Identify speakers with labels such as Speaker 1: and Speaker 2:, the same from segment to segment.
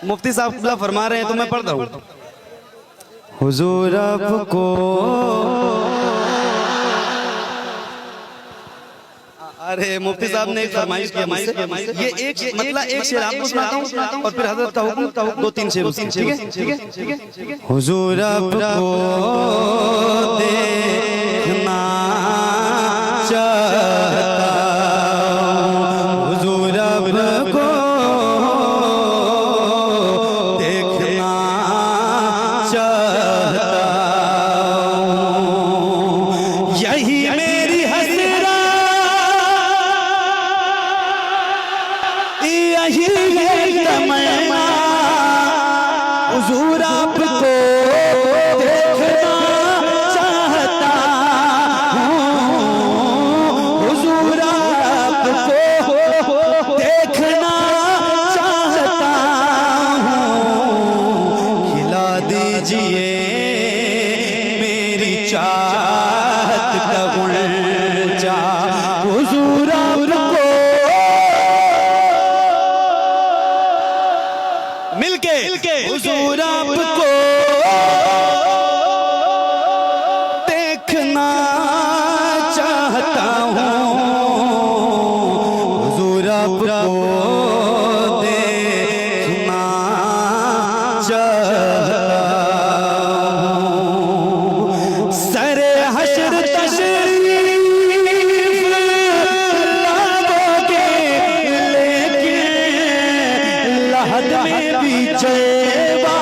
Speaker 1: मुफ्ती साहब फरमा रहे हैं तो मैं पढ़ता हूँ। हुजूर आपको अरे मुफ्ती साहब ने एक फरमाइश किया मुझसे, ये एक मतलब एक शेर आपको सुनाता हूँ और फिर हजरत का हुक्म दो तीन शेर, ठीक है। हुजूर आपको देखना चाहता हूँ, हुजूर आपको देखना चाहता हूँ, यही मेरी हसरत, यही है तमन्ना, हुजूर आपको देखना चाहता हूँ, हुजूर आपको देखना चाहता हूँ, खिला दीजिए मेरी चाहत का गुलजा, हुजूर आपको मिलके हुजूर आपको देखना चाहता हूँ, हुजूर आपको देखना चाहता हूँ, सरे हश्र तशरीफ लाओगे लेकिन लहद में भी जलवा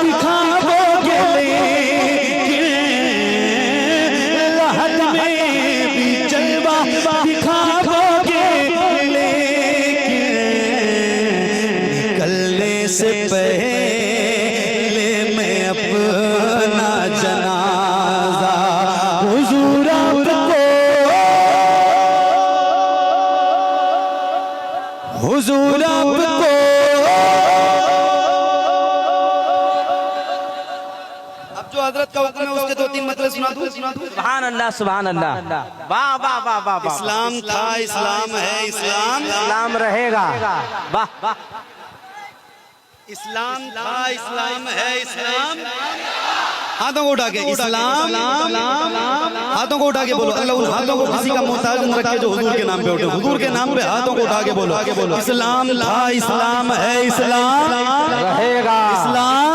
Speaker 1: दिखाओगे, लेकिन लहद में भी जलवा दिखाओगे, लेकिन निकलने से पहले मैं अपना जनाजा हुजूर आपको, हुजूर आपको जो हजरत का हुक्म है उसके दो तीन मतलब सुना दूं।
Speaker 2: सुभान अल्लाह सुभान अल्लाह, वाह वाह वाह वाह वाह।
Speaker 1: इस्लाम था, इस्लाम है, इस्लाम
Speaker 2: इस्लाम रहेगा, वाह वाह।
Speaker 1: इस्लाम था, इस्लाम है, इस्लाम, हाथों को उठा के इस्लाम, हाथों को उठा के बोलो, अल्लाह उन हाथों को किसी का मोहताज न रखे जो हुजूर के नाम पे उठे, हुजूर के नाम पे हाथों को उठा के बोलो, इस्लाम था, इस्लाम है, इस्लाम
Speaker 2: रहेगा,
Speaker 1: इस्लाम,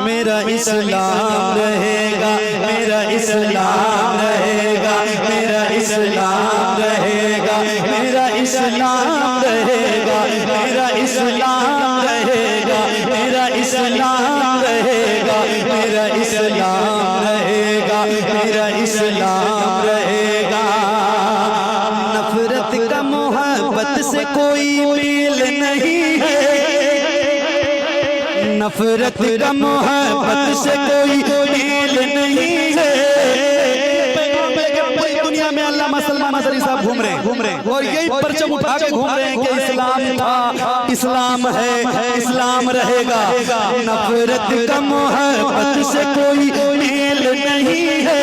Speaker 1: मेरा इस्लाम रहेगा, मेरा इस्लाम रहेगा, मेरा इस्लाम रहेगा, मेरा इस्लाम रहेगा, मेरा इस्लाम रहेगा, मेरा इस्लाम रहेगा, मेरा इस्लाम रहेगा, मेरा इस्लाम रहेगा। नफरत का मोहब्बत से कोई मेल नहीं है, नफरत का मोहब्बत से कोई मेल नहीं है, पूरी दुनिया में अल्लाह मुसलमान साहब घूम रहे हैं और यही परचम उठा के घूम रहे हैं कि इस्लाम था, इस्लाम है, इस्लाम रहेगा। नफरत का मोहब्बत से कोई मेल नहीं है,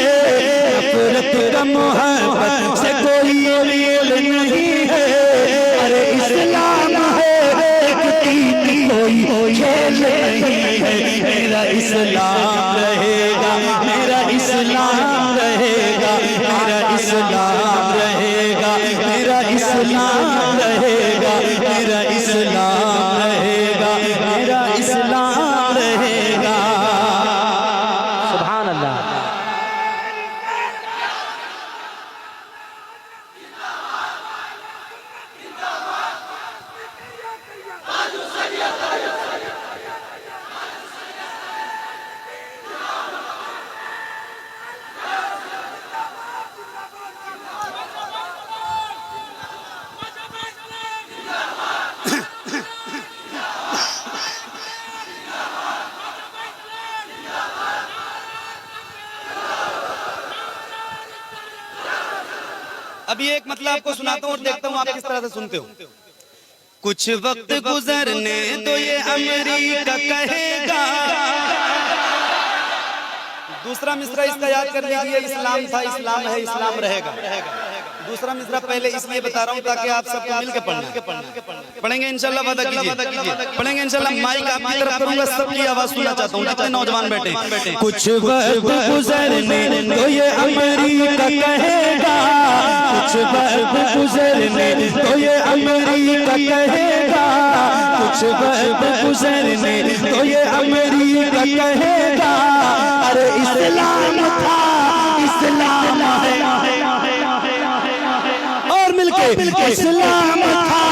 Speaker 1: नफरत का मोहब्बत से कोई मेल नहीं है, अरे इस्लाम है एक दीन कोई खेल नहीं है, मेरा इस्लाम रहेगा, मेरा इस्लाम रहेगा, मेरा इस्लाम रहेगा, मेरा इस्लाम रहेगा, मेरा इस्लाम रहेगा, मेरा इस्लाम रहेगा।
Speaker 2: सुभान अल्लाह।
Speaker 1: अभी एक मतलब आपको सुनाता हूँ और देखता हूँ आप किस तरह से सुनते हो। कुछ वक्त गुजरने तो ये अमेरिका कहेगा, दूसरा मिसरा इसका याद कर लीजिए, इस्लाम था, इस्लाम है, इस्लाम रहेगा। दूसरा मिसरा पहले इसलिए बता रहा हूँ ताकि आप सबको मिलकर पढ़ना। पढ़ेंगे इंशाल्लाह, वादा कीजिए पढ़ेंगे इंशाल्लाह। माइक आपकी तरफ करूंगा, सबकी आवाज सुनना चाहता हूँ जितने नौजवान बैठे। कुछ वक्त गुजरने तो ये अमेरिका कहेगा, कुछ वक्त गुजरने तो ये अमेरिका कहेगा, कुछ वक्त गुजरने तो ये अमेरिका कहेगा, अरे इस्लाम था इस्लाम है, और मिलके इस्लाम था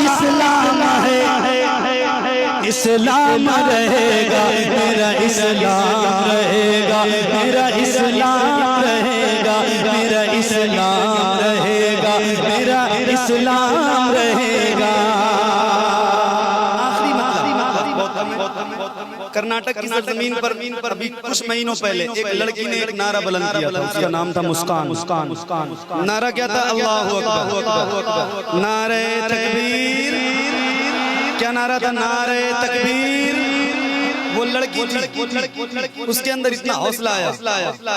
Speaker 1: इस्लाम है, इस्लाम रहेगा मेरा इस्लाम रहेगा, मेरा इस्लाम रहेगा, मेरा इस्लाम रहेगा, मेरा इस्लाम रहेगा। आखिरी मतलब कर्नाटक की सरजमीन पर अभी कुछ महीनों पहले एक लड़की ने एक नारा बुलंद किया था, उसका नाम था मुस्कान। नारा क्या था? अल्लाहु अकबर, नारे तकबीर। क्या नारा था? नारे तकबीर। वो लड़की थी, उसके अंदर इतना हौसला आया,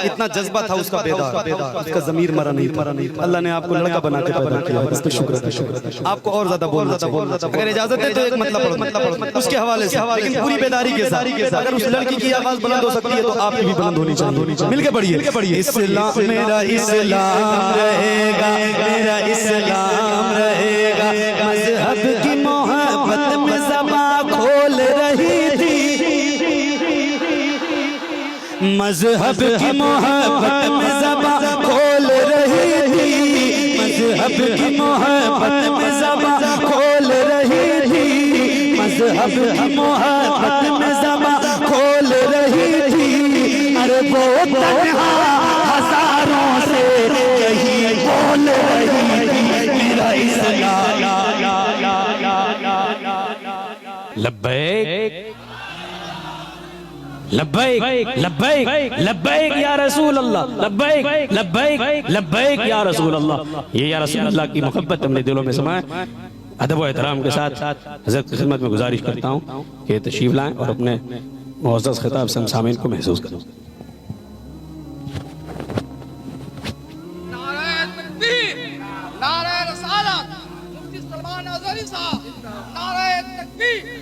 Speaker 1: इतना जज्बा था उसका बेदार, उसका ज़मीर मरा नहीं था। अल्लाह ने आपको लड़का बना के पैदा किया, इस पे शुक्र है। आपको और ज्यादा बोलना चाहिए, अगर इजाजत है तो एक मतलब उसके हवाले से, लेकिन पूरी बेदारी के साथ। अगर उस लड़की की आवाज बुलंद हो सकती है तो आपकी भी बुलंद होनी चाहिए। मिलके पढ़िए, इस्लाम मेरा इस्लाम रहेगा, मेरा इस्लाम रहेगा, मजहब की मोहब्बत में ज़बान खोल रही थी, मजहब की मोहब्बत में ज़बान खोल रही थी, मजहब की मोहब्बत में ज़बान खोल रही थी, मजहब की मोहब्बत में ज़बान खोल रही थी, अरे वो तन्हा हजारों से यही बोल रही थी, मेरा इस्लाम।
Speaker 2: लब्बैक लब्बैक लब्बैक लब्बैक या रसूल अल्लाह, लब्बैक लब्बैक लब्बैक या रसूल अल्लाह। ये या रसूल अल्लाह की मोहब्बत हमने दिलों में समाए। अदब व एहतराम के साथ हज़रत की खिदमत में गुजारिश करता हूँ कि तशरीफ लाएं और अपने मुअज़्ज़ज़ खिताब से हम सामीन को महसूस करें।
Speaker 3: नारे तकबीर, नारे रसालत, मुफ्ती सलमान अज़हरी साहब, नारे तकबीर।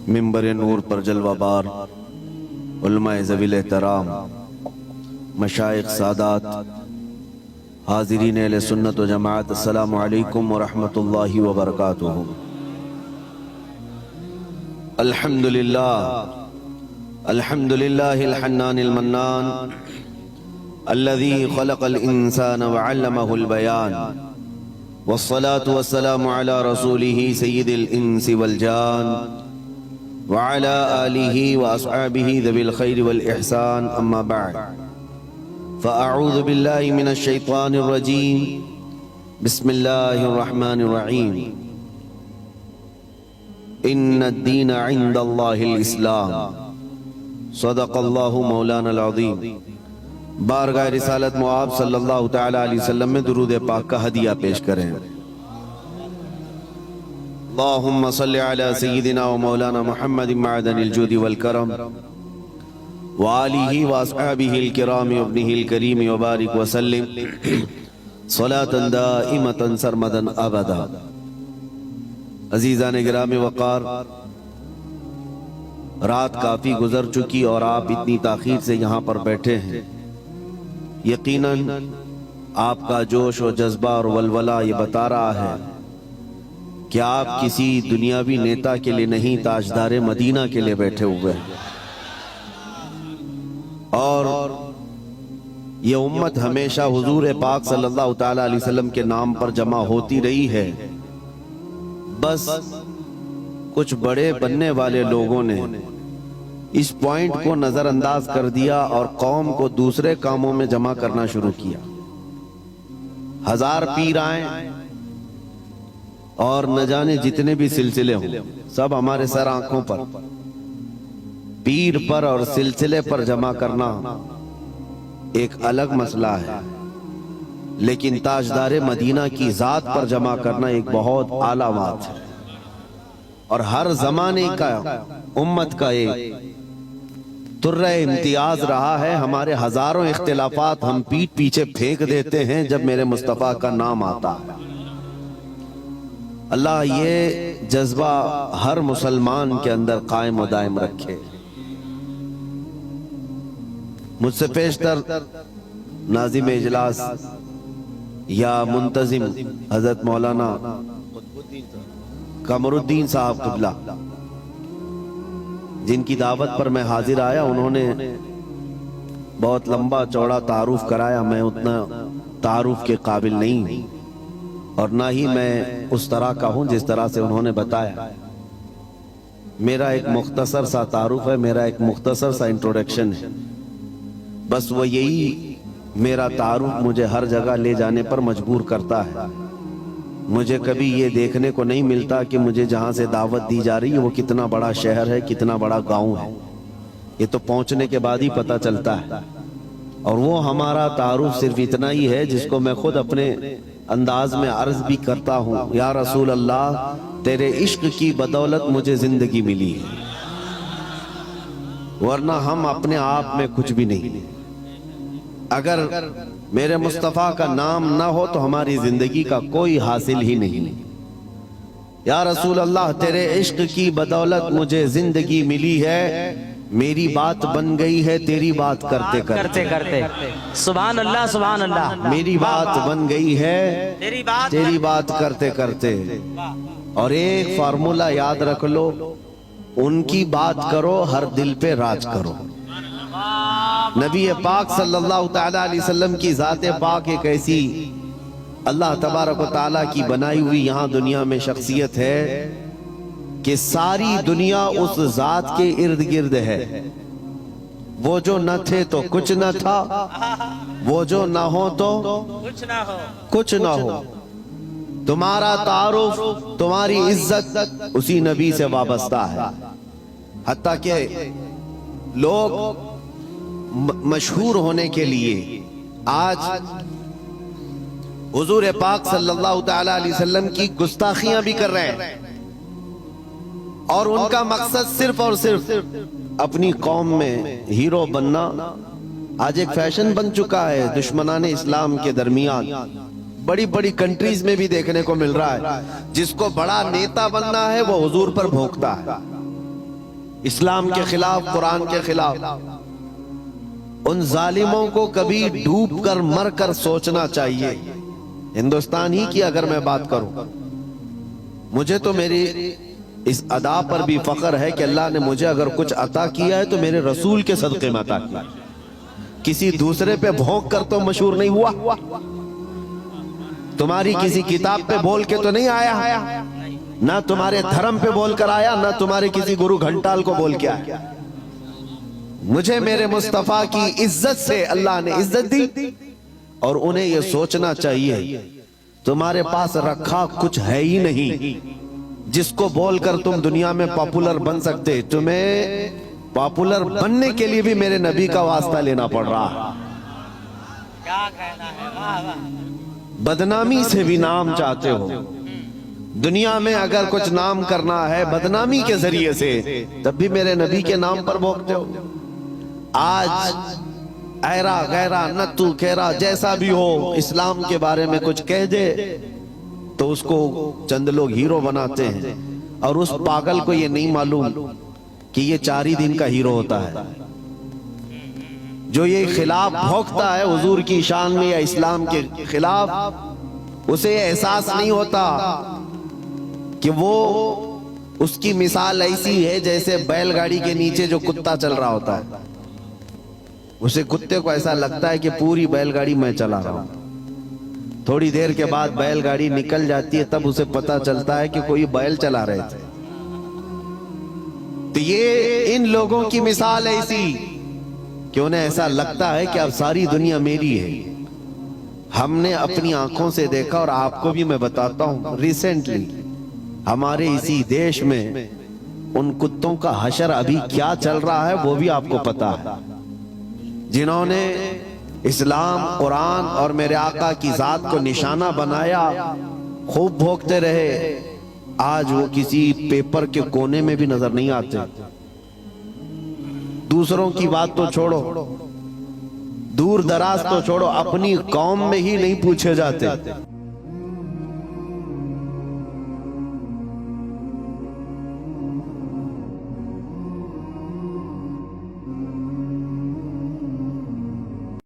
Speaker 4: मिंबर नूर पर जलवाबार उलमाए ज़वील एहतराम, मशाइख सादात, हाज़िरीन अहले सुन्नत व जमाअत, अस्सलामु अलैकुम व रहमतुल्लाहि व बरकातुहू। अल्हम्दुलिल्लाह अल्हम्दुलिल्लाहिल हन्नानिल मन्नान अल्लज़ी खलक़ल इंसान व अल्लमहुल बयान, वस्सलातु वस्सलामु अला रसूलिही सय्यिदिल इंसी वल जान व अला आलिही व अस्हाबिही ज़विल खैरि वल इहसान, अम्मा बअद। फ़अऊज़ु बिल्लाहि मिनश शैतानिर रजीम, बिस्मिल्लाहिर रहमानिर रहीम। इन्नद-दीन इंदल्लाहिल इस्लाम, सदक़ल्लाहु मौलानाल अज़ीम। बारगाह रिसालत मुआब सल्लल्लाहु तआला अलैहि वसल्लम में दुरूद पाक का हदिया पेश करें। अल्लाहुम्मा सल्लि अला सय्यिदिना व मौलाना मुहम्मदिन मअदनिल जूदि वल करम व आलिही व अस्हाबिहिल किराम व इब्निहिल करीम व बारिक व सल्लिम सलातन दाइमतन सरमदन अबदा। अजीज़ान गिराम वक़ार, रात काफ़ी गुजर चुकी और आप इतनी ताख़ीर से यहाँ पर बैठे हैं। यकीनन आपका जोश और जज्बा और वलवला ये बता रहा है कि आप किसी दुनियावी नेता के लिए नहीं, ताजदारे मदीना के लिए बैठे हुए हैं। और ये उम्मत हमेशा हुजूर पाक सल्लल्लाहु तआला अलैहि वसल्लम के नाम पर जमा होती रही है। बस कुछ बड़े बनने वाले लोगों ने इस पॉइंट को नजरअंदाज कर दिया और कौम को दूसरे कामों में जमा करना शुरू किया। 1000 पीर आए, और न जाने जितने भी सिलसिले हों, सब हमारे सर आंखों पर, पीर पर और सिलसिले पर जमा करना एक अलग मसला है, लेकिन ताजदारे मदीना की जात पर जमा करना एक बहुत आला बात है। और हर जमाने का उम्मत का एक तुर्रा इम्तियाज रहा है। हमारे हजारों इख्तिलाफात हम पीठ पीछे फेंक देते हैं जब मेरे मुस्तफा का नाम आता है। अल्लाह ये जज्बा हर मुसलमान के अंदर कायम और दायम रखे। मुझसे पेशतर नाज़िम इजलास या मुंतजिम हजरत मौलाना कमरुद्दीन साहब क़िबला, जिनकी दावत पर मैं हाजिर आया, उन्होंने बहुत लंबा चौड़ा तारुफ कराया। मैं उतना तारुफ के काबिल नहीं हूं और ना ही मैं उस तरह का हूं जिस तरह से उन्होंने बताया। मेरा एक मुख्तसर सा तारुफ है, मेरा एक मुख्तसर सा इंट्रोडक्शन है। बस वो यही मेरा तारुफ मुझे हर जगह ले जाने पर मजबूर करता है। मुझे कभी ये देखने को नहीं मिलता कि मुझे जहां से दावत दी जा रही है वो कितना बड़ा शहर है, कितना बड़ा गांव है। ये तो पहुंचने के बाद ही पता चलता है। और वो हमारा तारुफ सिर्फ इतना ही है जिसको मैं खुद अपने अंदाज में अर्ज भी करता हूं, या रसूल अल्लाह, तेरे इश्क की बदौलत मुझे जिंदगी मिली है, वरना हम अपने आप में कुछ भी नहीं। अगर मेरे मुस्तफा का नाम ना हो तो हमारी जिंदगी का कोई हासिल ही नहीं। या रसूल अल्लाह, तेरे इश्क की बदौलत मुझे जिंदगी मिली है, मेरी बात बन गई है तेरी बात करते करते।
Speaker 5: सुभान अल्लाह, सुभान अल्लाह।
Speaker 4: मेरी बात बन गई है तेरी बात करते करते। और एक फार्मूला याद रख लो, उनकी बात करो, हर दिल पे राज करो। नबी पाक सल्लल्लाहु तआला अलैहि वसल्लम की ज़ात पाक एक ऐसी अल्लाह तबारक व तआला की बनाई हुई यहाँ दुनिया में शख्सियत है कि सारी दुनिया उस जात के इर्द गिर्द है। वो जो न थे तो कुछ न था, वो जो न हो तो कुछ न हो। तुम्हारा तारुफ, तुम्हारी इज्जत उसी नबी से वाबस्ता है। हत्ता के लोग मशहूर होने के लिए आज हुजूर पाक सल्लल्लाहु तआला अलैहि वसल्लम की गुस्ताखियां भी कर रहे हैं, और उनका मकसद सिर्फ और सिर्फ अपनी कौम में हीरो बनना आज एक फैशन बन चुका है। दुश्मनाने इस्लाम के दरमियान बड़ी बड़ी कंट्रीज में भी देखने को मिल रहा है। जिसको बड़ा नेता बनना है वो हुजूर पर भोंकता है, इस्लाम के खिलाफ, कुरान के खिलाफ। उन जालिमों को कभी डूब कर मर कर सोचना चाहिए। हिंदुस्तान ही की अगर मैं बात करूं, मुझे तो मेरी इस अदा पर भी फख्र है कि अल्लाह ने मुझे अगर कुछ अता किया है तो मेरे रसूल के सदक़े में अता किया। किसी दूसरे पे भौंक कर तो मशहूर नहीं हुआ, तुम्हारी किसी किताब पे बोल के तो नहीं आया, ना तुम्हारे धर्म पे बोल कर आया, ना तुम्हारे किसी गुरु घंटाल को बोल के आया। मुझे मेरे मुस्तफा की इज्जत से अल्लाह ने इज्जत दी। और उन्हें यह सोचना चाहिए तुम्हारे पास रखा कुछ है ही नहीं जिसको बोलकर तुम दुनिया में पॉपुलर बन सकते। तुम्हें पॉपुलर बनने के लिए भी मेरे नबी का वास्ता लेना पड़ रहा है।
Speaker 5: क्या कहना है, वाह वाह।
Speaker 4: बदनामी से भी नाम चाहते हो दुनिया में, अगर कुछ नाम करना है बदनामी के जरिए से, तब भी मेरे नबी के नाम पर भोंकते हो। आज ऐरा गैरा नत्तू खेरा जैसा भी हो, इस्लाम के बारे में कुछ कह दे तो उसको चंद लोग हीरो बनाते हैं, और उस पागल को ये नहीं मालूम कि ये 4 ही दिन का हीरो होता है। जो ये खिलाफ भोंकता है हुजूर की शान में या इस्लाम के खिलाफ, उसे ये एहसास नहीं होता कि वो, उसकी मिसाल ऐसी है जैसे बैलगाड़ी के नीचे जो कुत्ता चल रहा होता है। उसे कुत्ते को ऐसा लगता है कि पूरी बैलगाड़ी मैं चला रहा हूं। थोड़ी देर के बाद बैलगाड़ी निकल जाती है, तब उसे पता चलता है कि कोई बैल चला रहे थे। तो ये इन लोगों की मिसाल ऐसी कि उन्हें ऐसा लगता है कि अब सारी दुनिया मेरी है। हमने अपनी आंखों से देखा, और आपको भी मैं बताता हूं, रिसेंटली हमारे इसी देश में उन कुत्तों का हशर अभी क्या चल रहा है वो भी आपको पता है, जिन्होंने इस्लाम, कुरान और मेरे आका की जात को निशाना बनाया, खूब भोगते रहे। आज वो किसी पेपर के कोने में भी नजर नहीं आते। दूसरों की बात तो छोड़ो, दूर दराज तो छोड़ो, अपनी कौम में ही नहीं पूछे जाते।